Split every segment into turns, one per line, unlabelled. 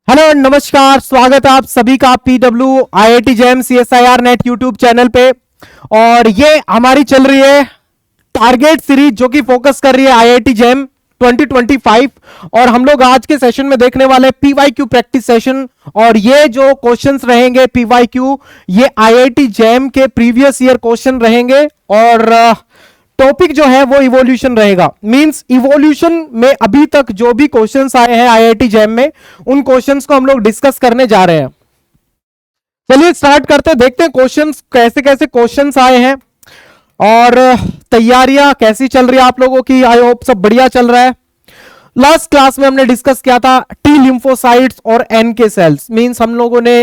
Hello नमस्कार, स्वागत है आप सभी का PW IIT JAM CSIR NET YouTube channel पे। और ये हमारी चल रही है टारगेट सीरीज जो कि फोकस कर रही है आईआईटी जेम 2025। और हम लोग आज के सेशन में देखने वाले पीवाईक्यू प्रैक्टिस सेशन। और ये जो क्वेश्चंस रहेंगे पीवाईक्यू, ये आईआईटी जेम के प्रीवियस ईयर क्वेश्चन रहेंगे। और टॉपिक जो है वो इवोल्यूशन रहेगा। मींस इवोल्यूशन में अभी तक जो भी क्वेश्चंस आए हैं आईआईटी जेम में, उन क्वेश्चंस को हम लोग डिस्कस करने जा रहे हैं। चलिए स्टार्ट करते हैं, देखते हैं क्वेश्चंस कैसे कैसे क्वेश्चंस आए हैं और तैयारियां कैसी चल रही है आप लोगों की। आई होप सब बढ़िया चल रहा है। लास्ट क्लास में हमने डिस्कस किया था टी लिम्फोसाइट्स और एन के सेल्स। मींस हम लोगों ने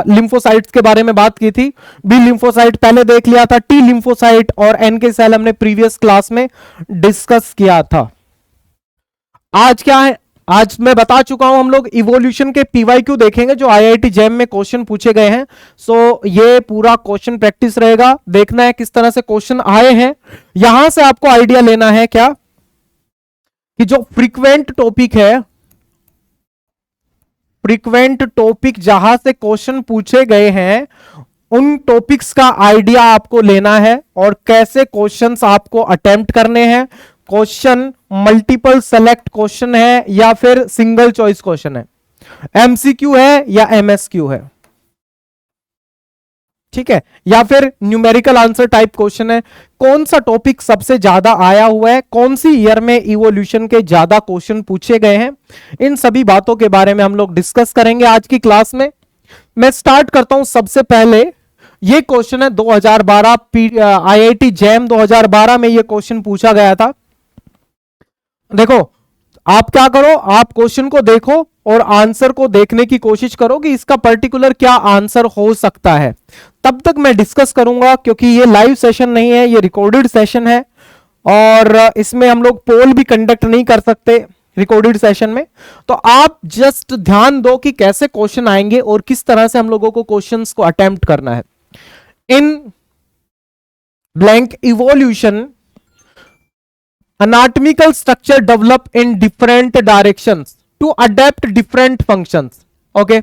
लिम्फोसाइट्स के बारे में बात की थी। बी लिम्फोसाइट पहले देख लिया था, टी लिम्फोसाइट और एन के सेल हमने प्रीवियस क्लास में डिस्कस किया था। आज क्या है, आज मैं बता चुका हूं, हम लोग इवोल्यूशन के पीवाईक्यू देखेंगे जो आईआईटी जेम में क्वेश्चन पूछे गए हैं। सो ये पूरा क्वेश्चन प्रैक्टिस रहेगा, देखना है किस तरह से क्वेश्चन आए हैं। यहां से आपको आइडिया लेना है क्या कि जो फ्रीक्वेंट टॉपिक है, फ्रीक्वेंट टॉपिक जहां से क्वेश्चन पूछे गए हैं, उन टॉपिक्स का आइडिया आपको लेना है और कैसे क्वेश्चंस आपको अटेम्प्ट करने हैं। क्वेश्चन मल्टीपल सेलेक्ट क्वेश्चन है या फिर सिंगल चॉइस क्वेश्चन है, एमसीक्यू है या एमएसक्यू है, ठीक है, या फिर न्यूमेरिकल आंसर टाइप क्वेश्चन है। कौन सा टॉपिक सबसे ज्यादा आया हुआ है, कौन सी ईयर में इवोल्यूशन के ज्यादा क्वेश्चन पूछे गए हैं, इन सभी बातों के बारे में हम लोग डिस्कस करेंगे आज की क्लास में। मैं स्टार्ट करता हूं। सबसे पहले ये क्वेश्चन है 2012 आईआईटी जेम 2012 में ये क्वेश्चन पूछा गया था। देखो, आप क्या करो, आप क्वेश्चन को देखो और आंसर को देखने की कोशिश करो कि इसका पर्टिकुलर क्या आंसर हो सकता है। तब तक मैं डिस्कस करूंगा, क्योंकि ये लाइव सेशन नहीं है, ये रिकॉर्डेड सेशन है और इसमें हम लोग पोल भी कंडक्ट नहीं कर सकते रिकॉर्डेड सेशन में। तो आप जस्ट ध्यान दो कि कैसे क्वेश्चन आएंगे और किस तरह से हम लोगों को क्वेश्चंस को अटेम्प्ट करना है। In blank evolution anatomical structure develop in different directions to adapt different functions। Okay,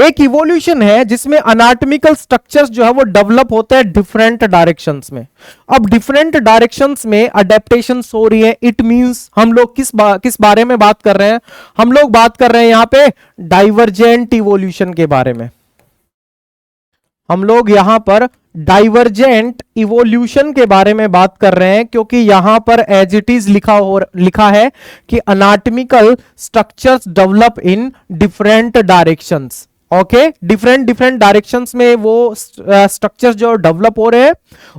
एक इवोल्यूशन है जिसमें अनाटमिकल स्ट्रक्चर्स जो है वो डेवलप होते हैं डिफरेंट डायरेक्शंस में। अब डिफरेंट डायरेक्शंस में अडेप्टेशंस हो रही है। इट मींस हम लोग किस बारे में बात कर रहे हैं, हम लोग बात कर रहे हैं यहां पे डाइवर्जेंट इवोल्यूशन के बारे में। हम लोग यहां पर डाइवर्जेंट इवोल्यूशन के बारे में बात कर रहे हैं, क्योंकि यहां पर एज इट इज लिखा है कि anatomical structures develop in different directions. Okay, different different directions में वो स्ट्रक्चर्स जो डेवलप हो रहे हैं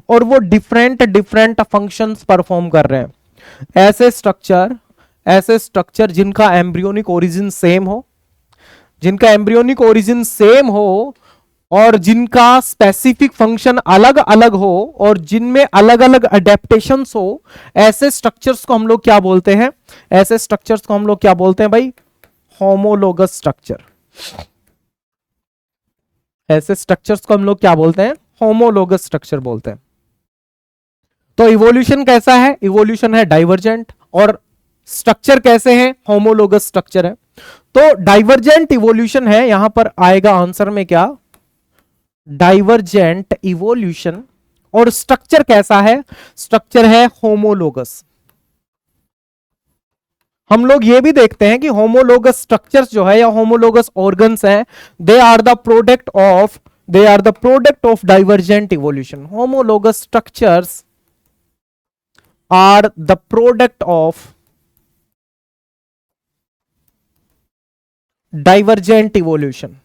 और वो डिफरेंट डिफरेंट फंक्शंस परफॉर्म कर रहे हैं। ऐसे स्ट्रक्चर जिनका एम्ब्रियोनिक ओरिजिन सेम हो, जिनका एम्ब्रियोनिक ओरिजिन सेम हो और जिनका स्पेसिफिक फंक्शन अलग अलग हो और जिनमें अलग अलग अडेप्टेशंस हो, ऐसे स्ट्रक्चर्स को हम लोग क्या बोलते हैं, ऐसे स्ट्रक्चर्स को हम लोग क्या बोलते हैं भाई, होमोलोगस स्ट्रक्चर। ऐसे स्ट्रक्चर्स को हम लोग क्या बोलते हैं, होमोलोगस स्ट्रक्चर बोलते हैं। तो इवोल्यूशन कैसा है, इवोल्यूशन है डाइवर्जेंट, और स्ट्रक्चर कैसे हैं, होमोलोगस स्ट्रक्चर है। तो डाइवर्जेंट इवोल्यूशन है, यहां पर आएगा आंसर में क्या, डाइवर्जेंट इवोल्यूशन। और स्ट्रक्चर कैसा है, स्ट्रक्चर है होमोलोगस। हम लोग ये भी देखते हैं कि होमोलोगस स्ट्रक्चर्स जो है या होमोलोगस ऑर्गन्स हैं, they are the product of divergent evolution. Homologous structures are the product of divergent evolution.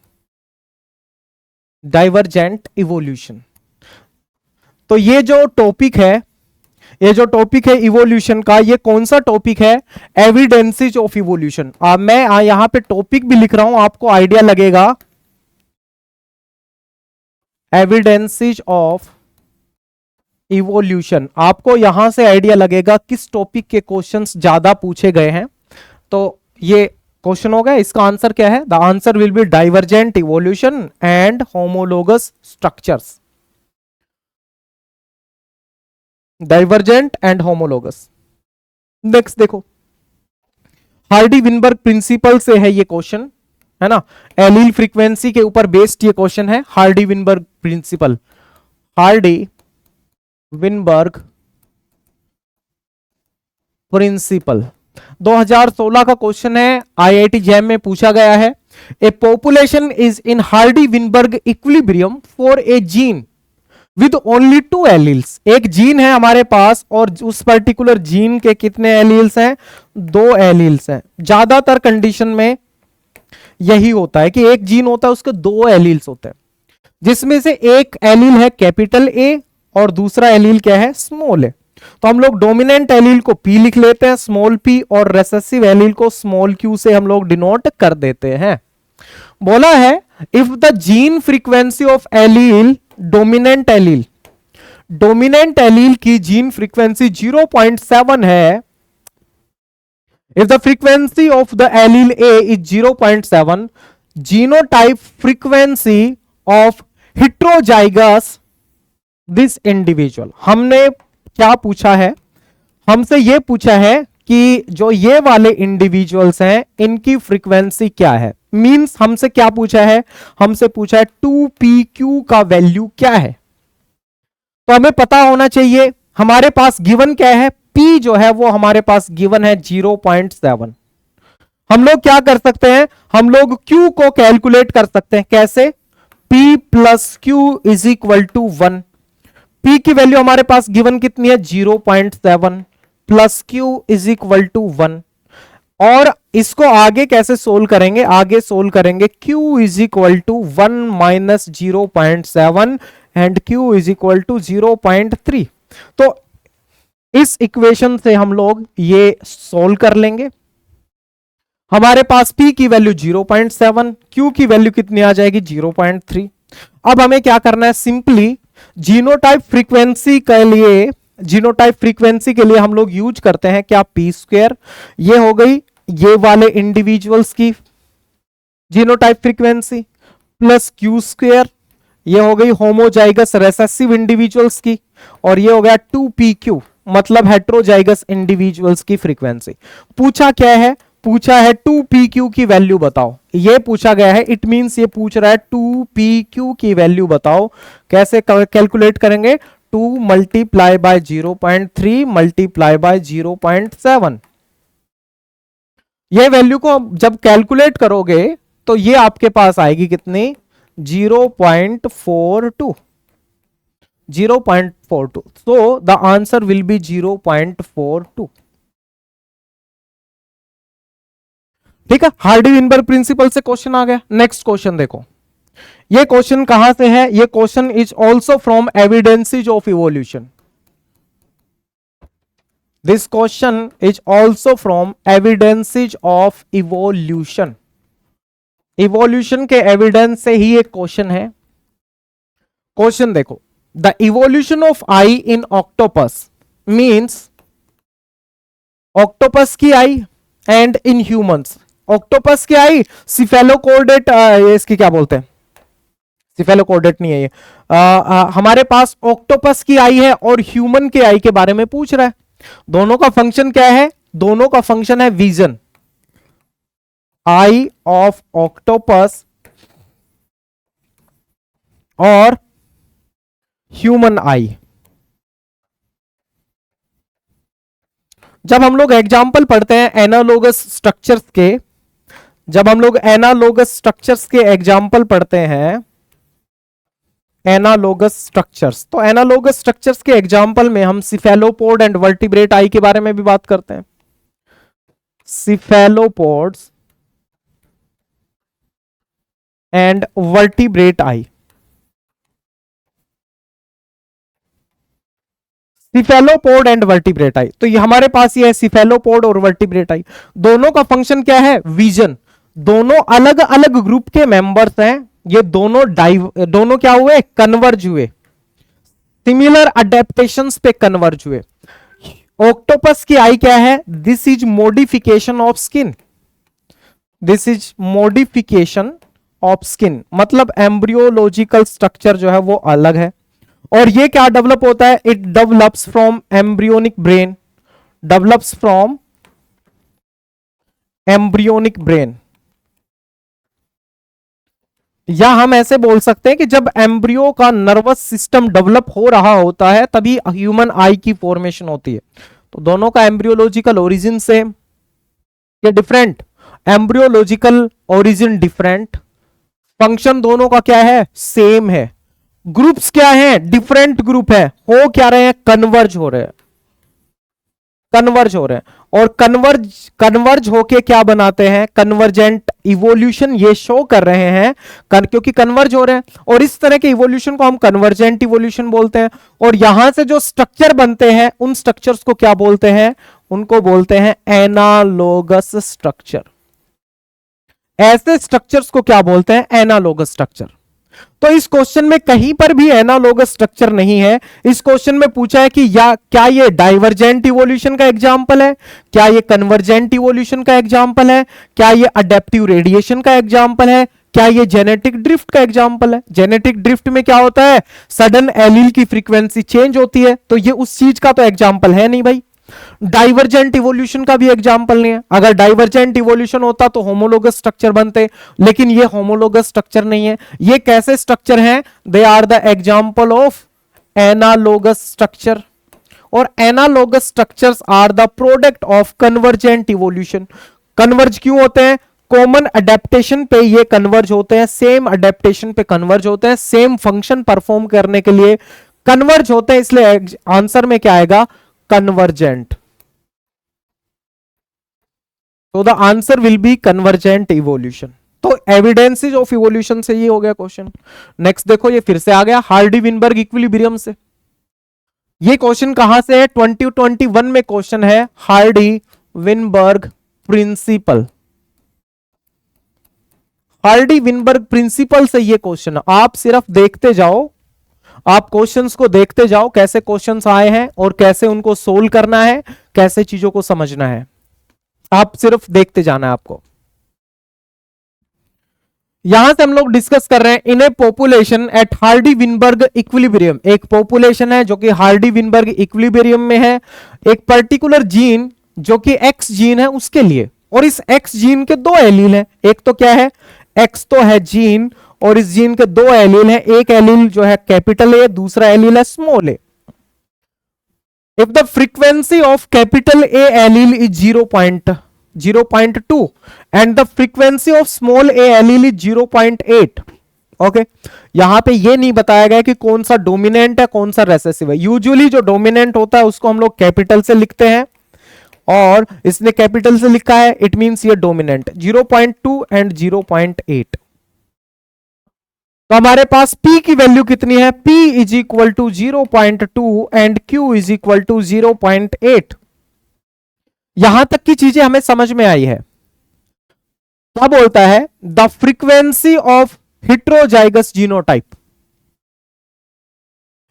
Divergent evolution. तो ये जो टॉपिक है इवोल्यूशन का, ये कौन सा टॉपिक है, एविडेंसेस ऑफ इवोल्यूशन। मैं यहां पे टॉपिक भी लिख रहा हूं, आपको आइडिया लगेगा। एविडेंसेस ऑफ इवोल्यूशन, आपको यहां से आइडिया लगेगा किस टॉपिक के क्वेश्चंस ज्यादा पूछे गए हैं। तो ये क्वेश्चन होगा, इसका आंसर क्या है, the answer will be divergent evolution and homologous structures. Divergent and homologous. Next देखो, हार्डी विनबर्ग प्रिंसिपल से है ये क्वेश्चन। है ना। एलील फ्रीक्वेंसी के ऊपर बेस्ड ये क्वेश्चन है, Hardy Weinberg principal, Hardy Weinberg principal 2016 का क्वेश्चन है, आईआईटी जैम में पूछा गया है। ए population is in Hardy Weinberg equilibrium for a gene with only 2 alleles. एक जीन है हमारे पास और उस पर्टिकुलर जीन के कितने एलील्स हैं, 2 एलील्स हैं। ज्यादातर कंडीशन में यही होता है कि एक जीन होता है उसके 2 एलील्स होते हैं, जिसमें से एक एलील है कैपिटल ए और दूसरा एलील क्या है, स्मॉल ए। तो हम लोग डोमिनेंट एलील को पी लिख लेते हैं, स्मॉल पी, और रेसेसिव एलील को स्मॉल क्यू से हम लोग डिनोट कर देते हैं। बोला है if the gene frequency of allele dominant allele की जीन फ्रीक्वेंसी 0.7 है, if the frequency of the allele A is 0.7, genotype frequency of heterozygous this individual. हमने क्या पूछा है, हमसे यह पूछा है कि जो ये वाले इंडिविजुअल्स हैं इनकी फ्रीक्वेंसी क्या है। मींस हमसे क्या पूछा है, हमसे पूछा है 2pq का वैल्यू क्या है। तो हमें पता होना चाहिए हमारे पास गिवन क्या है, p जो है वो हमारे पास गिवन है 0.7। हम लोग क्या कर सकते हैं, हम लोग q को कैलकुलेट कर सकते हैं। कैसे, p plus q is equal to 1। p की वैल्यू हमारे पास गिवन कितनी है, 0.7 plus q is equal to 1। और इसको आगे कैसे सोल्व करेंगे, आगे सोल्व करेंगे q is equal to 1 minus 0.7 and q is equal to 0.3। तो इस इक्वेशन से हम लोग ये सोल्व कर लेंगे। हमारे पास p की वैल्यू 0.7, q की वैल्यू कितनी आ जाएगी, 0.3। अब हमें क्या करना है, सिंपली जीनोटाइप फ्रीक्वेंसी के लिए हम लोग यूज करते हैं क्या, पी स्क्वायर। ये हो गई ये वाले इंडिविजुअल्स की genotype frequency, plus Q square, ये हो गई होमोजाइगस रेसेसिव इंडिविजुअल्स की, और ये हो गया 2pq मतलब हेटेरोजाइगस इंडिविजुअल्स की फ्रीक्वेंसी। पूछा क्या है, पूछा है 2pq की वैल्यू बताओ, ये पूछा गया है। इट मींस ये पूछ रहा है 2pq की वैल्यू बताओ। कैसे कैलकुलेट करेंगे, 2 मल्टीप्लाई बाय 0.3 मल्टीप्लाई बाय 0.7। ये वैल्यू को जब कैलकुलेट करोगे तो ये आपके पास आएगी कितनी, 0.42। So the answer will be 0.42। ठीक है, हार्डी विनबर्ग प्रिंसिपल से क्वेश्चन आ गया। नेक्स्ट क्वेश्चन देखो, ये क्वेश्चन कहां से है, ये question is also from evidences of evolution. This question is also from evidences of evolution. Evolution के एविडेंस से ही एक क्वेश्चन है। क्वेश्चन देखो, the evolution of I in octopus means octopus की आई एंड इन ह्यूमंस। ऑक्टोपस की आई cephalochordate, इसकी क्या बोलते हैं, सिफेलोकॉर्डेट नहीं है ये। हमारे पास ऑक्टोपस की आई है और ह्यूमन के आई के बारे में पूछ रहा है। दोनों का फंक्शन क्या है, दोनों का फंक्शन है विजन। आई ऑफ ऑक्टोपस और ह्यूमन आई। जब हम लोग एग्जाम्पल पढ़ते हैं एनालोगस स्ट्रक्चर्स के, जब हम लोग एनालोगस स्ट्रक्चर्स के एग्जाम्पल पढ़ते हैं, एनालोगस स्ट्रक्चर्स, तो एनालोगस स्ट्रक्चर्स के एग्जाम्पल में हम सिफेलोपोड एंड वर्टिब्रेट आई के बारे में भी बात करते हैं। Cephalopods and vertebrate eye. Cephalopod and vertebrate eye, तो ये हमारे पास ये है सिफेलोपोड और वर्टिब्रेट आई। दोनों का फंक्शन क्या है, विजन। दोनों अलग अलग ग्रुप के मेंबर्स हैं, ये दोनों क्या हुए, कन्वर्ज हुए, सिमिलर अडेप्टेशंस पे कन्वर्ज हुए। ऑक्टोपस की आई क्या है, this is modification of skin, this is modification of skin, मतलब एम्ब्रियोलॉजिकल स्ट्रक्चर जो है वो अलग है। और ये क्या डेवलप होता है, it develops from embryonic brain, develops from embryonic brain. या हम ऐसे बोल सकते हैं कि जब एम्ब्रियो का नर्वस सिस्टम डेवलप हो रहा होता है तभी ह्यूमन आई की फॉर्मेशन होती है। तो दोनों का एम्ब्रियोलॉजिकल ओरिजिन सेम या different? Embryological origin different, function दोनों का क्या है? सेम है। ग्रुप्स क्या है? डिफरेंट ग्रुप है। हो क्या रहे हैं? कन्वर्ज हो रहे हैं, कन्वर्ज हो रहे हैं। और कन्वर्ज होके क्या बनाते हैं? कन्वर्जेंट इवोल्यूशन ये शो कर रहे हैं क्योंकि कन्वर्ज हो रहे हैं। और इस तरह के इवोल्यूशन को हम कन्वर्जेंट इवोल्यूशन बोलते हैं। और यहां से जो स्ट्रक्चर बनते हैं उन स्ट्रक्चर्स को क्या बोलते हैं? उनको बोलते हैं एनालोगस स्ट्रक्चर। ऐसे स्ट्रक्चर्स को क्या बोलते हैं? Analogous structure. तो इस क्वेश्चन में कहीं पर भी एनालोगस स्ट्रक्चर नहीं है। इस क्वेश्चन में पूछा है कि या क्या ये डाइवर्जेंट इवोल्यूशन का एग्जांपल है, क्या ये कन्वर्जेंट इवोल्यूशन का एग्जांपल है, क्या ये अडेप्टिव रेडिएशन का एग्जांपल है, क्या ये जेनेटिक ड्रिफ्ट का एग्जांपल है? जेनेटिक ड्रिफ्ट में क्या होता है? सडन एलील की फ्रीक्वेंसी चेंज होती है। तो ये उस चीज का तो एग्जांपल है नहीं भाई। डाइवर्जेंट इवोल्यूशन का भी एग्जांपल नहीं है। अगर डाइवर्जेंट इवोल्यूशन होता तो होमोलोगस स्ट्रक्चर बनते, लेकिन ये होमोलोगस स्ट्रक्चर नहीं है। ये कैसे स्ट्रक्चर हैं? They are the example of analogous structure. और analogous structures are the product of convergent evolution. Converge क्यों होते हैं? कॉमन अडेप्टेशन पे ये कन्वर्ज होते हैं, सेम अडेप्टेशन पे कन्वर्ज होते हैं, सेम फंक्शन परफॉर्म करने के लिए कन्वर्ज होते हैं। इसलिए आंसर में क्या आएगा? कन्वर्जेंट। तो the answer will be convergent evolution. तो एविडेंसेस ऑफ इवोल्यूशन से ये हो गया क्वेश्चन। नेक्स्ट देखो, ये फिर से आ गया हार्डी विनबर्ग इक्विलिब्रियम से। ये क्वेश्चन कहां से है? 2021 में क्वेश्चन है, Hardy Weinberg principal. Hardy Weinberg principal से ये क्वेश्चन, आप सिर्फ देखते जाओ, आप क्वेश्चंस को देखते जाओ कैसे क्वेश्चंस आए हैं और कैसे उनको सोल्व करना है, कैसे चीजों को समझना है। आप सिर्फ देखते जाना है आपको। यहां से हम लोग डिस्कस कर रहे हैं in a population at Hardy Weinberg equilibrium. एक पॉपुलेशन है जो कि हार्डी विनबर्ग इक्विलिब्रियम में है, एक पर्टिकुलर जीन जो कि एक्स जीन है उसके लिए। और इस एक्स जीन के दो एलील हैं। एक तो क्या है? एक्स तो है जीन, और इस जीन के दो एलील हैं। एक एलील जो है कैपिटल ए, दूसरा एलील है small A. If the frequency of capital A allele is 0.2 and the frequency of small A allele is 0.8। Okay, यहां पे ये नहीं बताया गया कि कौन सा डोमिनेंट है कौन सा रेसेसिव है। यूजुअली जो डोमिनेंट होता है उसको हम लोग कैपिटल से लिखते हैं, और इसने कैपिटल से लिखा है, इट मींस ये डोमिनेंट। 0.2 एंड 0.8। तो हमारे पास P की वैल्यू कितनी है? P is equal to 0.2 and Q is equal to 0.8। यहां तक की चीजें हमें समझ में आई है। क्या बोलता है? The frequency of heterozygous genotype.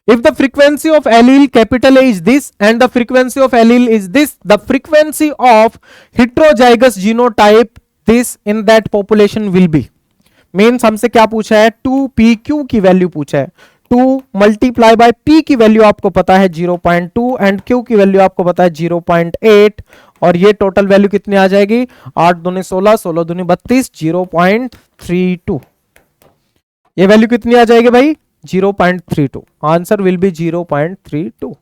If the frequency of allele capital A is this and the frequency of allele is this, the frequency of heterozygous genotype this in that population will be. Means हमसे क्या पूछा है? 2pq की value पूछा है। 2 multiply bye p की value आपको पता है 0.2 एंड q की वैल्यू आपको पता है 0.8, और ये टोटल वैल्यू कितनी आ जाएगी? 8 दूनी 16, 16 दूनी 32, 0.32। ये वैल्यू कितनी आ जाएगी भाई? 0.32। Answer will be 0.32।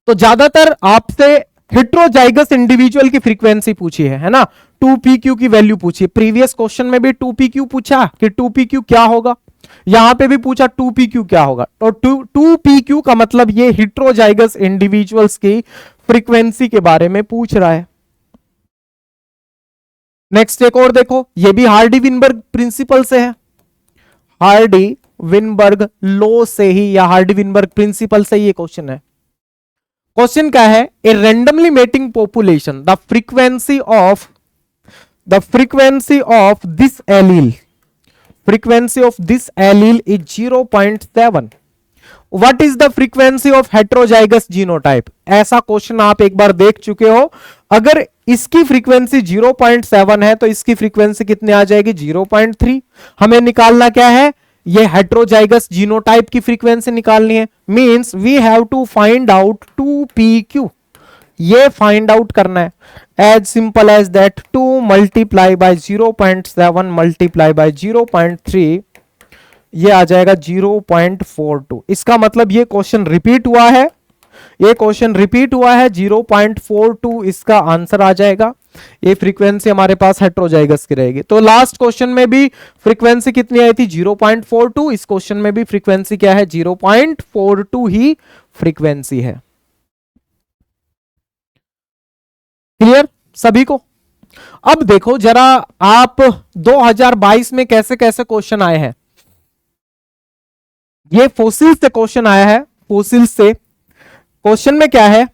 तो ज्यादातर आपसे हेट्रोजाइगस इंडिविजुअल की फ्रीक्वेंसी पूछी है ना? 2pq की वैल्यू पूछी। प्रीवियस क्वेश्चन में भी 2pq पूछा कि 2pq क्या होगा, यहां पे भी पूछा 2pq क्या होगा। तो 2pq का मतलब ये हेट्रोजाइगस इंडिविजुअल्स की फ्रीक्वेंसी के बारे में पूछ रहा है। नेक्स्ट एक और देखो, ये भी हार्डी विनबर्ग प्रिंसिपल से है। हार्डी विनबर्ग लॉ से ही या हार्डी विनबर्ग प्रिंसिपल से ये क्वेश्चन है। क्वेश्चन क्या है? A randomly mating population, the frequency of this allele, frequency of this allele is 0.7। What is the frequency of heterozygous genotype? ऐसा क्वेश्चन आप एक बार देख चुके हो। अगर इसकी फ्रीक्वेंसी 0.7 है तो इसकी फ्रीक्वेंसी कितनी आ जाएगी? 0.3। हमें निकालना क्या है? ये हेट्रोजाइगस जीनोटाइप की फ्रीक्वेंसी निकालनी है। Means we have to find out 2pq। ये फाइंड आउट करना है। As simple as that 2 multiply by 0.7 multiply by 0.3, ये आ जाएगा 0.42। इसका मतलब ये क्वेश्चन रिपीट हुआ है, ये क्वेश्चन रिपीट हुआ है, 0.42 इसका आंसर आ जाएगा। ये फ्रीक्वेंसी हमारे पास हेटेरोजाइगस की रहेगी। तो लास्ट क्वेश्चन में भी फ्रीक्वेंसी कितनी आई थी? 0.42। इस क्वेश्चन में भी फ्रीक्वेंसी क्या है? 0.42 ही फ्रीक्वेंसी है। क्लियर सभी को? अब देखो जरा आप 2022 में कैसे कैसे क्वेश्चन आए हैं। ये फोसिल से क्वेश्चन आया है, फोसिल से। क्वेश्चन में क्या है?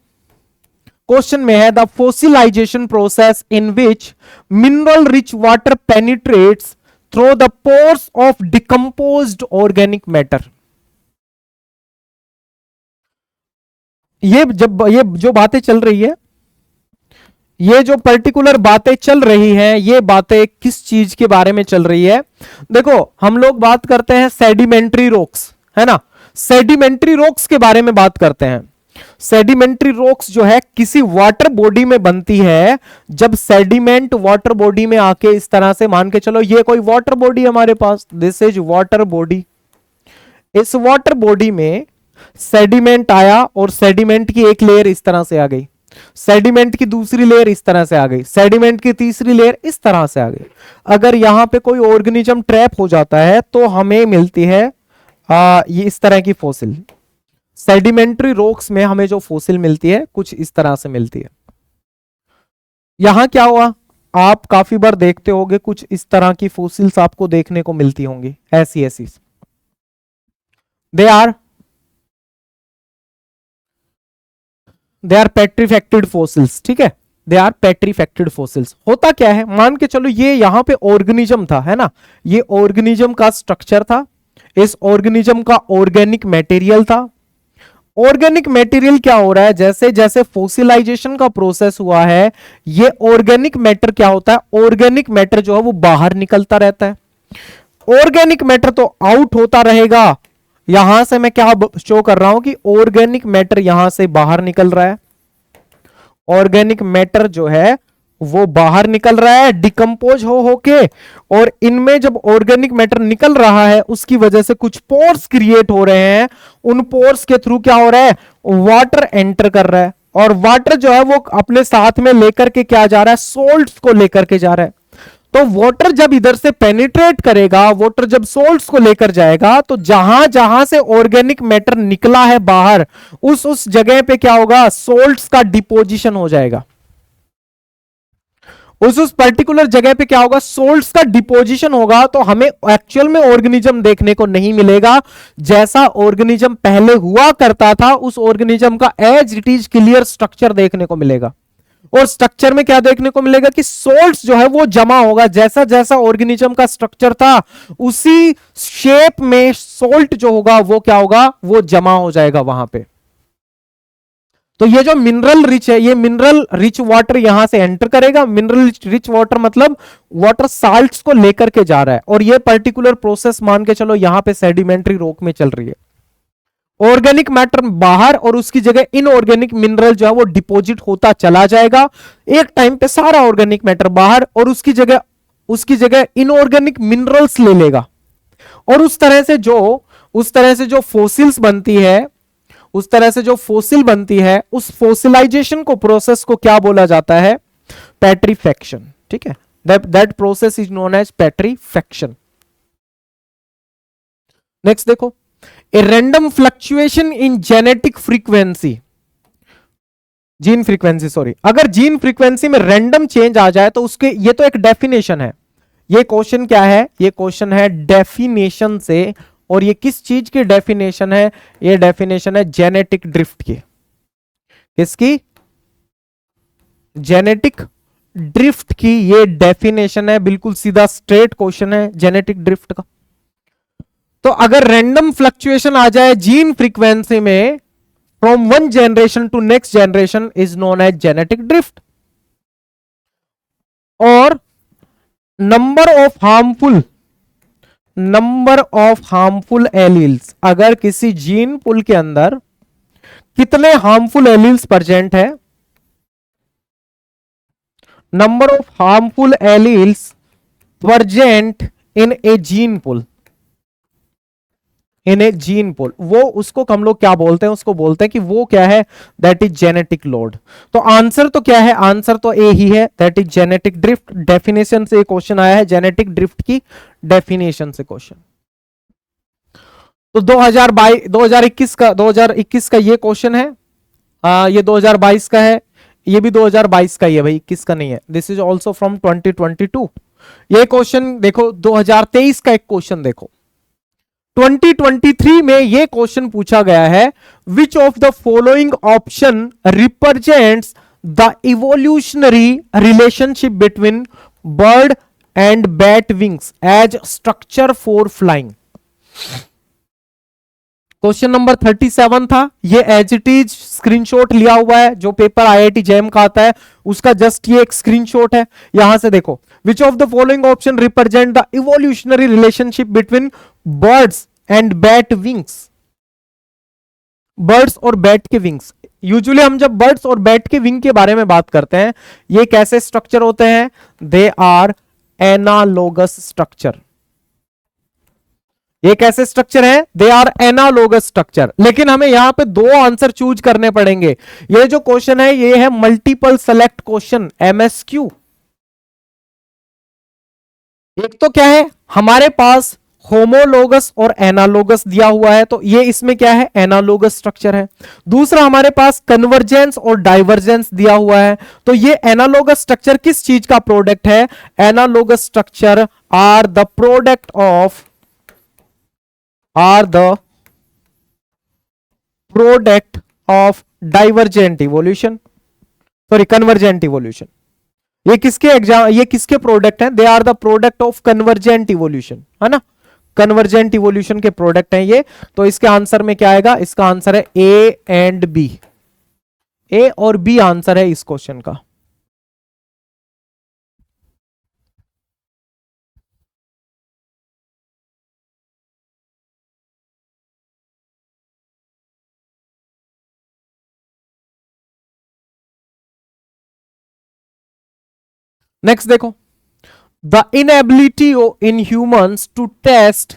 क्वेश्चन में है the fossilization process in which mineral rich water penetrates through the pores of decomposed organic matter. ये जो बातें चल रही है, ये जो पर्टिकुलर बातें चल रही हैं, ये बातें किस चीज के बारे में चल रही है? देखो हम लोग बात करते हैं सेडिमेंट्री रॉक्स, है ना। सेडिमेंट्री रॉक्स के बारे में बात करते हैं। सेडिमेंट्री रॉक्स जो है किसी वाटर बॉडी में बनती है। जब सेडिमेंट वाटर बॉडी में आके इस तरह से, मान के चलो ये कोई वाटर बॉडी हमारे पास, दिस इज वाटर बॉडी। इस वाटर बॉडी में सेडिमेंट आया और सेडिमेंट की एक लेयर इस तरह से आ गई, सेडिमेंट की दूसरी लेयर इस तरह से आ गई, सेडिमेंट की तीसरी लेयर इस तरह से आ गई। अगर यहां पे कोई ऑर्गेनिज्म ट्रैप हो जाता है तो हमें मिलती है ये इस तरह की फॉसिल। सेडिमेंट्री रॉक्स में हमें जो फॉसिल मिलती है कुछ इस तरह से मिलती है। यहां क्या हुआ? आप काफी बार देखते होंगे कुछ इस तरह की फॉसिल्स आपको देखने को मिलती होंगी, ऐसी ऐसी। दे आर पेट्रीफैक्टेड फॉसिल्स, ठीक है। They are petrified fossils. होता क्या है, मान के चलो ये यहां पे ऑर्गेनिज्म था, है ना। ये ऑर्गेनिज्म का स्ट्रक्चर था, इस ऑर्गेनिज्म का ऑर्गेनिक मटेरियल था। ऑर्गेनिक मटेरियल क्या हो रहा है? जैसे जैसे फोसिलाइजेशन का प्रोसेस हुआ है, ये ऑर्गेनिक मैटर क्या होता है? ऑर्गेनिक मैटर जो है वो बाहर निकलता रहता है। ऑर्गेनिक मैटर तो आउट होता रहेगा। यहां से मैं क्या शो कर रहा हूं कि ऑर्गेनिक मैटर यहां से बाहर निकल रहा है। ऑर्गेनिक मैटर जो है वो बाहर निकल रहा है डिकम्पोज हो होके, और इनमें जब ऑर्गेनिक मैटर निकल रहा है उसकी वजह से कुछ पोर्स क्रिएट हो रहे हैं। उन पोर्स के थ्रू क्या हो रहा है? वाटर एंटर कर रहा है, और वाटर जो है वो अपने साथ में लेकर के क्या जा रहा है? सोल्ट्स को लेकर के जा रहा है। तो वाटर जब इधर से पेनिट्रेट करेगा, वाटर जब सोल्ट्स को लेकर जाएगा, तो जहां जहां से ऑर्गेनिक मैटर निकला है बाहर, उस जगह पे क्या होगा? सोल्ट्स का डिपोजिशन हो जाएगा। उस पर्टिकुलर जगह पे क्या होगा? सोल्ट्स का डिपोजिशन होगा। तो हमें एक्चुअल में ऑर्गेनिज्म देखने को नहीं मिलेगा। जैसा ऑर्गेनिज्म पहले हुआ करता था उस ऑर्गेनिज्म का as it is clear structure देखने को मिलेगा। और स्ट्रक्चर में क्या देखने को मिलेगा कि सोल्ट्स जो है वो जमा होगा। जैसा जैसा ऑर्गेनिज्म का स्ट्रक्चर था उसी शेप में सोल्ट जो होगा वो क्या होगा? वो जमा हो जाएगा वहां पे। तो ये जो मिनरल रिच है, ये मिनरल रिच वाटर यहां से एंटर करेगा। मिनरल रिच वाटर मतलब वाटर साल्ट्स को लेकर के जा रहा है, और ये पर्टिकुलर प्रोसेस मान के चलो यहां पे सेडिमेंट्री रॉक में चल रही है। ऑर्गेनिक मैटर बाहर और उसकी जगह इनऑर्गेनिक मिनरल जो है वो डिपॉजिट होता चला जाएगा। एक टाइम पे सारा ऑर्गेनिक मैटर बाहर, और उसकी जगह इनऑर्गेनिक मिनरल्स ले लेगा। और उस तरह से जो फॉसिल्स बनती है, उस फॉसिलाइजेशन को प्रोसेस को क्या बोला जाता है? पेट्रीफैक्शन, ठीक है। That process is known as petrification. Next देखो, a random fluctuation in genetic frequency, gene frequency, sorry. अगर जीन फ्रीक्वेंसी में रैंडम चेंज आ जाए तो उसके, ये तो एक डेफिनेशन है। ये क्वेश्चन क्या है? ये क्वेश्चन है डेफिनेशन से। और ये किस चीज की डेफिनेशन है? ये डेफिनेशन है जेनेटिक ड्रिफ्ट की। किसकी? जेनेटिक ड्रिफ्ट की ये डेफिनेशन है। बिल्कुल सीधा स्ट्रेट क्वेश्चन है जेनेटिक ड्रिफ्ट का। तो अगर रैंडम फ्लक्चुएशन आ जाए जीन फ्रीक्वेंसी में from one generation to next generation is known as genetic drift. और नंबर ऑफ हार्मफुल एलील्स, अगर किसी जीन पुल के अंदर कितने हार्मफुल एलील्स प्रेजेंट है, number of harmful alleles present in a gene pool, in a gene pool, वो उसको हम लोग क्या बोलते हैं, उसको बोलते हैं कि वो क्या है, दैट इज जेनेटिक लोड। तो आंसर तो क्या है, आंसर तो ए ही है, that is genetic drift. Definition से क्वेश्चन आया है, जेनेटिक ड्रिफ्ट की डेफिनेशन से क्वेश्चन। तो 2021 का ये क्वेश्चन है, ये 2022 का है, ये भी 2022 का ही है भाई, 21 का नहीं है। This is also from 2022। ये क्वेश्चन देखो, 2023 का एक क्वेश्चन देखो, 2023 में ये क्वेश्चन पूछा गया है, which of the following option represents the evolutionary relationship between bird and bat wings as structure for flying. Question number 37 था, ये एज इट इज स्क्रीनशॉट लिया हुआ है, जो पेपर आईआईटी जेम का आता है उसका जस्ट ये एक स्क्रीनशॉट है। यहां से देखो, विच of the following option represent the evolutionary relationship between birds and bat wings. Birds और बैट के विंग्स, यूजुअली हम जब बर्ड्स और बैट के विंग के बारे में बात करते हैं, ये कैसे स्ट्रक्चर होते हैं, दे आर एनालोगस स्ट्रक्चर। ये कैसे स्ट्रक्चर है, दे आर एनालोगस स्ट्रक्चर। लेकिन हमें यहां पे दो आंसर चूज करने पड़ेंगे। ये जो क्वेश्चन है ये है मल्टीपल सेलेक्ट क्वेश्चन, एमएसक्यू। एक तो क्या है, हमारे पास होमोलोगस और एनालोगस दिया हुआ है, तो ये इसमें क्या है, एनालोगस स्ट्रक्चर है। दूसरा हमारे पास कन्वर्जेंस और डाइवर्जेंस दिया हुआ है, तो ये एनालोगस स्ट्रक्चर किस चीज का प्रोडक्ट है, analogous structure are the product of, are the product of divergent evolution, sorry convergent evolution. ये किसके एग्जाम, ये किसके प्रोडक्ट हैं, they are the product of convergent evolution, है ना, कन्वर्जेंट इवोल्यूशन के प्रोडक्ट हैं ये। तो इसके आंसर में क्या आएगा, इसका आंसर है ए एंड बी, ए और बी आंसर है इस क्वेश्चन का। नेक्स्ट देखो, the inability in humans to taste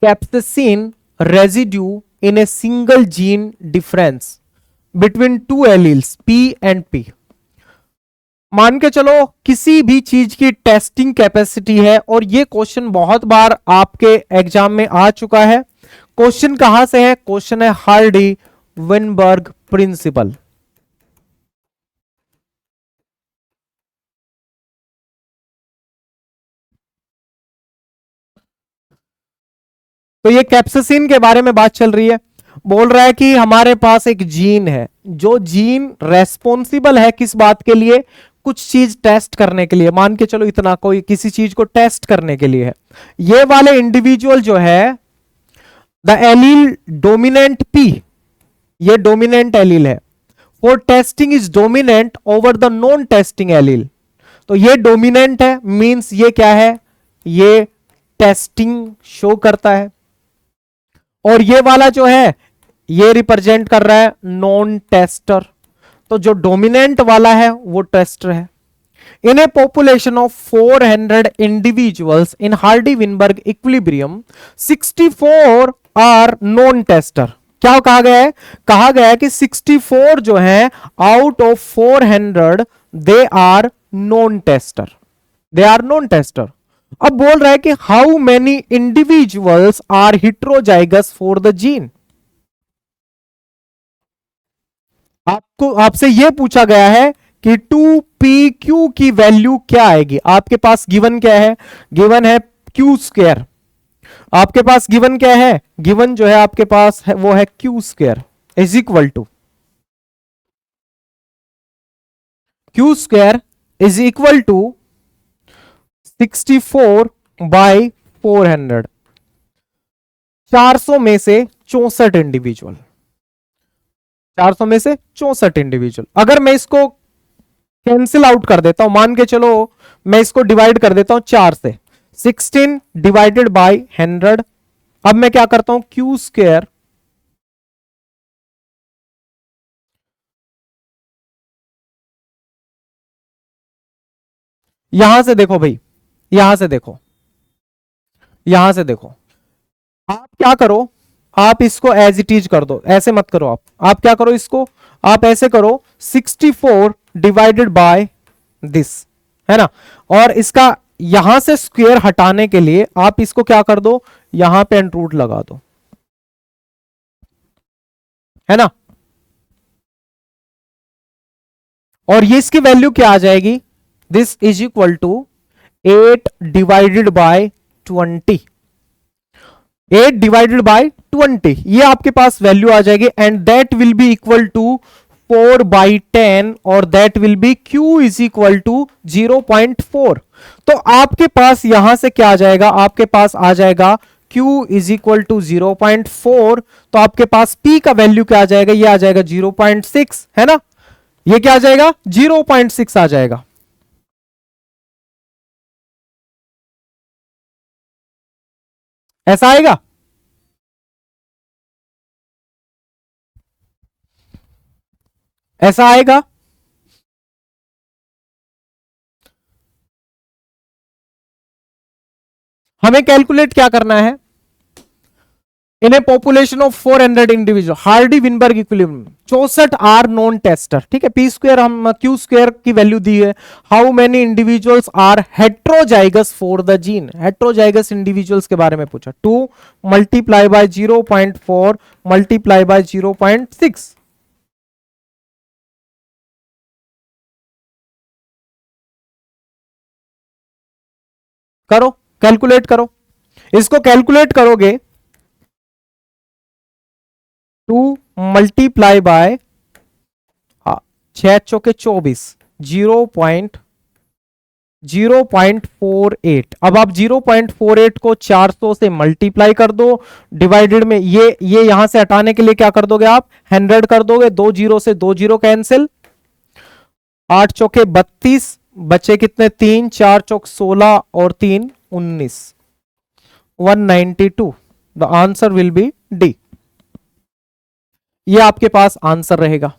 capsaicin residue in a single gene difference between two alleles P and P. मान के चलो किसी भी चीज की टेस्टिंग कैपेसिटी है, और ये क्वेश्चन बहुत बार आपके एग्जाम में आ चुका है। क्वेश्चन कहां से है, क्वेश्चन है हार्डी विनबर्ग प्रिंसिपल। तो ये कैप्सेसिन के बारे में बात चल रही है, बोल रहा है कि हमारे पास एक जीन है, जो जीन रेस्पॉन्सिबल है किस बात के लिए, कुछ चीज टेस्ट करने के लिए। मान के चलो इतना, कोई किसी चीज को टेस्ट करने के लिए है। ये वाले इंडिविजुअल जो है, द एलील डोमिनेंट पी, ये डोमिनेंट एलील है, for testing is dominant over the non testing allele. तो ये डोमिनेंट है, मींस ये क्या है, ये टेस्टिंग शो करता है। और ये वाला जो है, ये रिप्रेजेंट कर रहा है नॉन टेस्टर। तो जो डोमिनेंट वाला है वो टेस्टर है। In a population of 400 individuals in Hardy Weinberg equilibrium 64 are non tester. क्या कहा गया है, कहा गया है कि 64 जो है out of 400 they are non taster, they are non taster. अब बोल रहा है कि how many individuals are heterozygous for the gene. आपको, आपसे यह पूछा गया है कि 2pq की वैल्यू क्या आएगी। आपके पास गिवन क्या है, गिवन है क्यू स्क्वायर। आपके पास गिवन क्या है, गिवन जो है आपके पास है वो है q square is equal to, q square is equal to 64 by 400, 400 में से 64 इंडिविजुअल, 400 में से 64 इंडिविजुअल। अगर मैं इसको कैंसिल आउट कर देता हूं, मान के चलो मैं इसको डिवाइड कर देता हूं 4 से, 16 डिवाइडेड बाई 100। अब मैं क्या करता हूं, क्यू स्क्वायर यहां से देखो भाई, यहां से देखो, यहां से देखो, आप क्या करो, आप इसको एज इट इज कर दो, ऐसे मत करो आप क्या करो इसको, आप ऐसे करो 64 डिवाइडेड बाय दिस, है ना। और इसका यहां से स्क्वायर हटाने के लिए आप इसको क्या कर दो, यहां पे अंडर रूट लगा दो, है ना। और ये इसकी वैल्यू क्या आ जाएगी, this is equal to 8 divided by 20, 8 divided by 20, ये आपके पास वैल्यू आ जाएगी, and that will be equal to 4/10, और that will be Q is equal to 0.4। तो आपके पास यहां से क्या आ जाएगा, आपके पास आ जाएगा Q इज इक्वल टू 0.4, तो आपके पास P का वैल्यू क्या आ जाएगा, ये आ जाएगा 0.6, है ना। ये क्या आ जाएगा, 0.6 आ जाएगा। ऐसा आएगा, ऐसा आएगा। हमें कैलकुलेट क्या करना है, in a population of 400 individual, Hardy Weinberg equilibrium 64 are non tester, ठीक है। पी स्क्वायर, हम क्यू स्क्वायर की वैल्यू दी है। How many individuals are heterozygous for the gene, heterozygous individuals के बारे में पूछा। 2 मल्टीप्लाई बाय 0.4 मल्टीप्लाई बाय 0.6, करो कैलकुलेट करो, इसको कैलकुलेट करोगे 2 मल्टीप्लाई बाय 6 चौके 24, 0.48। अब आप 0.48 को 400 से मल्टीप्लाई कर दो, डिवाइडेड में ये यहां से हटाने के लिए क्या कर दोगे आप, 100 कर दोगे, 2 जीरो से 2 जीरो कैंसिल, 8 चौके 32, बचे कितने 3, 4 चौक 16 और 3 19, 192। The answer will be D, ये आपके पास आंसर रहेगा,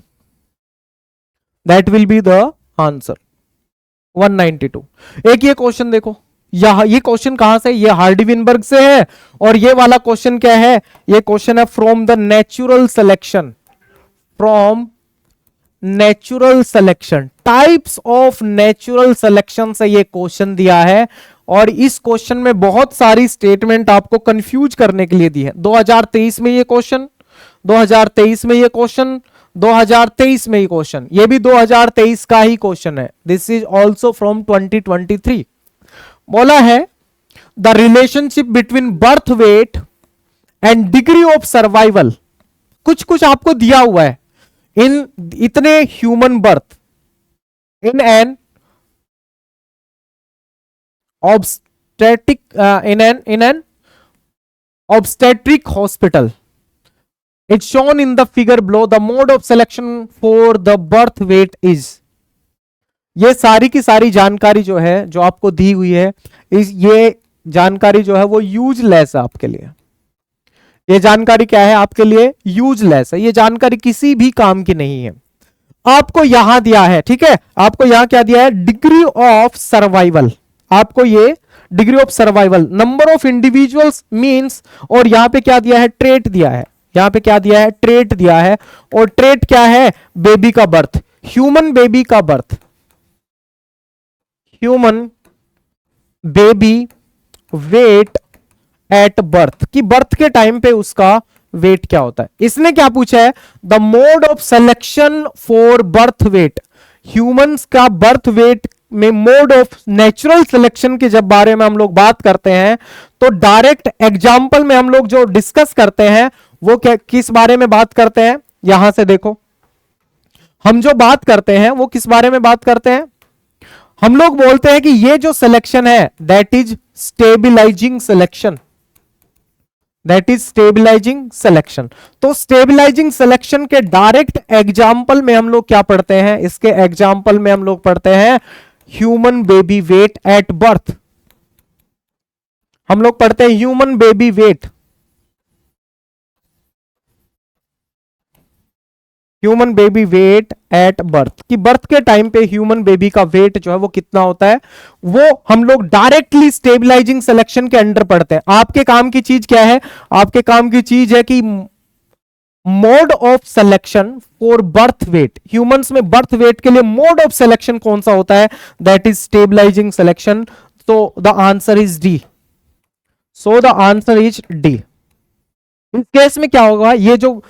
that will be the answer 192। एक ये क्वेश्चन देखो, ये क्वेश्चन कहां से, ये हार्डी विनबर्ग से है, और ये वाला क्वेश्चन क्या है, ये क्वेश्चन है from the natural selection, from natural selection, types of natural selection से ये क्वेश्चन दिया है। और इस क्वेश्चन में बहुत सारी स्टेटमेंट आपको कंफ्यूज करने के लिए दी है। 2023 में ये क्वेश्चन, 2023 में ये क्वेश्चन, 2023 में ये क्वेश्चन, ये भी 2023 का ही क्वेश्चन है। This is also from 2023। बोला है the relationship between birth weight and degree of survival, कुछ कुछ आपको दिया हुआ है, इन इतने human birth in an obstetric, in an obstetric hospital, it's shown in the figure below, the mode of selection for the birth weight is। ये सारी की सारी जानकारी जो है, जो आपको दी हुई है, ये जानकारी जो है वो यूजलेस है आपके लिए। ये जानकारी क्या है आपके लिए, यूजलेस है, ये जानकारी किसी भी काम की नहीं है। आपको यहां दिया है, ठीक है, आपको यहां क्या दिया है, डिग्री ऑफ सर्वाइवल, आपको ये degree of survival, number of individuals means, और यहां पे क्या दिया है, ट्रेट दिया है, यहां पे क्या दिया है, ट्रेट दिया है। और ट्रेट क्या है, बेबी का बर्थ, ह्यूमन बेबी का birth, human baby weight at birth, कि बर्थ के टाइम पे उसका वेट क्या होता है। इसने क्या पूछा है, the mode of selection for birth weight, humans का बर्थ वेट में मोड ऑफ नेचुरल सिलेक्शन के जब बारे में हम लोग बात करते हैं, तो डायरेक्ट एग्जाम्पल में हम लोग जो डिस्कस करते हैं वो क्या, किस बारे में बात करते हैं, यहां से देखो, हम जो बात करते हैं वो किस बारे में बात करते हैं, हम लोग बोलते हैं कि ये जो सिलेक्शन है that is stabilising selection, that is stabilising selection. तो स्टेबिलाइजिंग सिलेक्शन के डायरेक्ट एग्जाम्पल में हम लोग क्या पढ़ते हैं, इसके एग्जाम्पल में हम लोग पढ़ते हैं human baby weight at birth, हम लोग पढ़ते हैं human baby weight, human baby weight at birth, कि बर्थ के टाइम पे ह्यूमन बेबी का वेट जो है वो कितना होता है, वो हम लोग डायरेक्टली स्टेबलाइजिंग सिलेक्शन के अंडर पढ़ते हैं। आपके काम की चीज क्या है, आपके काम की चीज है कि mode of selection for birth weight, humans में बर्थ वेट के लिए मोड ऑफ सिलेक्शन कौन सा होता है, दैट इज स्टेबलाइजिंग सिलेक्शन। तो the answer is D, so the answer is D. इस केस में क्या होगा, ये जो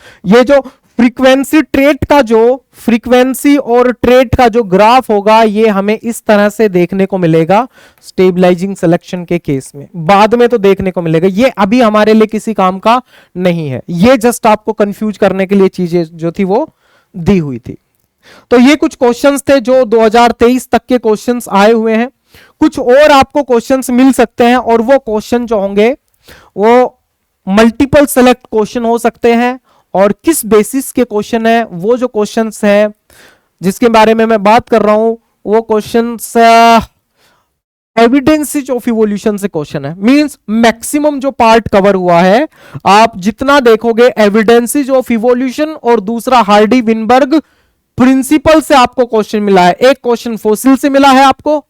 फ्रीक्वेंसी ट्रेट का जो फ्रीक्वेंसी और ट्रेट का जो ग्राफ होगा, ये हमें इस तरह से देखने को मिलेगा स्टेबलाइजिंग सिलेक्शन के केस में, बाद में तो देखने को मिलेगा, ये अभी हमारे लिए किसी काम का नहीं है, ये जस्ट आपको कंफ्यूज करने के लिए चीजें जो थी वो दी हुई थी। तो ये कुछ क्वेश्चंस थे जो 2023 तक के क्वेश्चंस आए हुए हैं। कुछ और आपको क्वेश्चंस मिल सकते हैं, और वो क्वेश्चन जो होंगे वो मल्टीपल सेलेक्ट क्वेश्चन हो सकते हैं। और किस बेसिस के क्वेश्चन है, वो जो क्वेश्चंस हैं जिसके बारे में मैं बात कर रहा हूं, वो क्वेश्चंस एविडेंसेस ऑफ इवोल्यूशन से क्वेश्चन है। मींस मैक्सिमम जो पार्ट कवर हुआ है, आप जितना देखोगे एविडेंसेस ऑफ इवोल्यूशन और दूसरा हार्डी विनबर्ग प्रिंसिपल से आपको क्वेश्चन मिला है। एक क्वेश्चन फोसिल से मिला है आपको,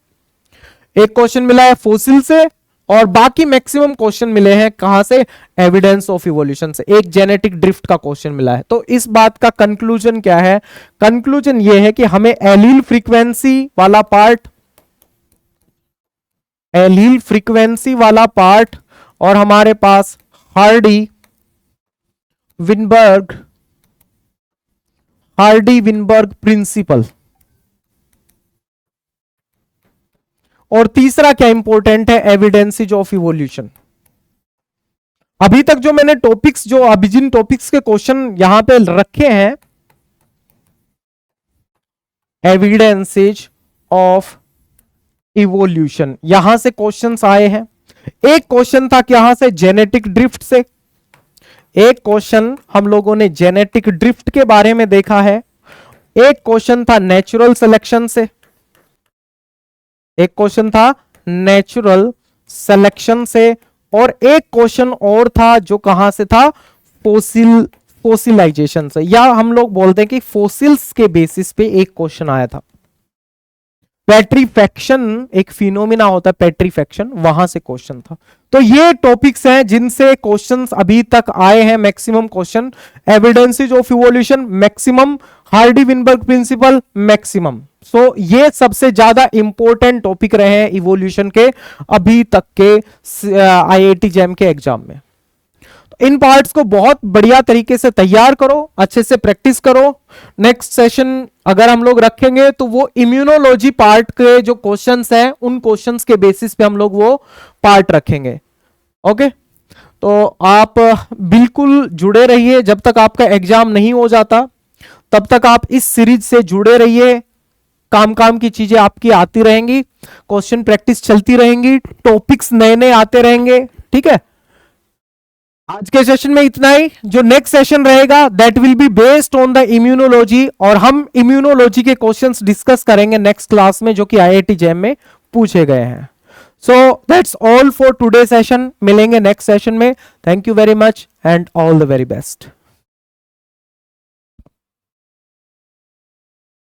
एक क्वेश्चन मिला है फोसिल से, और बाकी मैक्सिमम क्वेश्चन मिले हैं कहां से, एविडेंस ऑफ इवोल्यूशन से। एक जेनेटिक ड्रिफ्ट का क्वेश्चन मिला है। तो इस बात का कंक्लूजन क्या है, कंक्लूजन ये है कि हमें एलील फ्रीक्वेंसी वाला पार्ट, एलील फ्रीक्वेंसी वाला पार्ट, और हमारे पास हार्डी विनबर्ग प्रिंसिपल, और तीसरा क्या इंपॉर्टेंट है, एविडेंसेस ऑफ इवोल्यूशन। अभी तक जो मैंने टॉपिक्स, जो अभी जिन टॉपिक्स के क्वेश्चन यहां पे रखे हैं, एविडेंसेस ऑफ इवोल्यूशन, यहां से क्वेश्चंस आए हैं। एक क्वेश्चन था यहां से जेनेटिक ड्रिफ्ट से, एक क्वेश्चन हम लोगों ने जेनेटिक ड्रिफ्ट के बारे में देखा है, एक क्वेश्चन था नेचुरल सिलेक्शन से, एक क्वेश्चन था नेचुरल सिलेक्शन से, और एक क्वेश्चन और था जो कहां से था, फोसिलाइजेशन से, या हम लोग बोलते हैं कि फोसिल्स के बेसिस पे एक क्वेश्चन आया था। पेट्रीफैक्शन एक फिनोमिना होता है, पेट्रीफैक्शन, वहां से क्वेश्चन था। तो ये टॉपिक्स हैं जिनसे क्वेश्चंस अभी तक आए हैं, maximum question, evidences of evolution maximum, Hardy Weinberg principle maximum. So ये सबसे ज्यादा इंपॉर्टेंट टॉपिक रहे हैं इवोल्यूशन के अभी तक के आईआईटी जैम के एग्जाम में। इन पार्ट्स को बहुत बढ़िया तरीके से तैयार करो, अच्छे से प्रैक्टिस करो। नेक्स्ट सेशन अगर हम लोग रखेंगे तो वो इम्यूनोलॉजी पार्ट के जो क्वेश्चंस हैं, उन क्वेश्चंस के बेसिस पे हम लोग वो पार्ट रखेंगे। ओके, तो आप बिल्कुल जुड़े रहिए, जब तक आपका एग्जाम नहीं हो जाता तब तक आप इस सीरीज से जुड़े रहिए। काम की चीजें आपकी आती रहेंगी, क्वेश्चन प्रैक्टिस चलती रहेंगी, टॉपिक्स नए नए आते रहेंगे। ठीक है, आज के सेशन में इतना ही। जो नेक्स्ट सेशन रहेगा that will be based on the immunology, और हम इम्यूनोलॉजी के क्वेश्चंस डिस्कस करेंगे नेक्स्ट क्लास में, जो कि आईआईटी जैम में पूछे गए हैं। So that's all for today session, मिलेंगे नेक्स्ट सेशन में। Thank you very much and all the very best.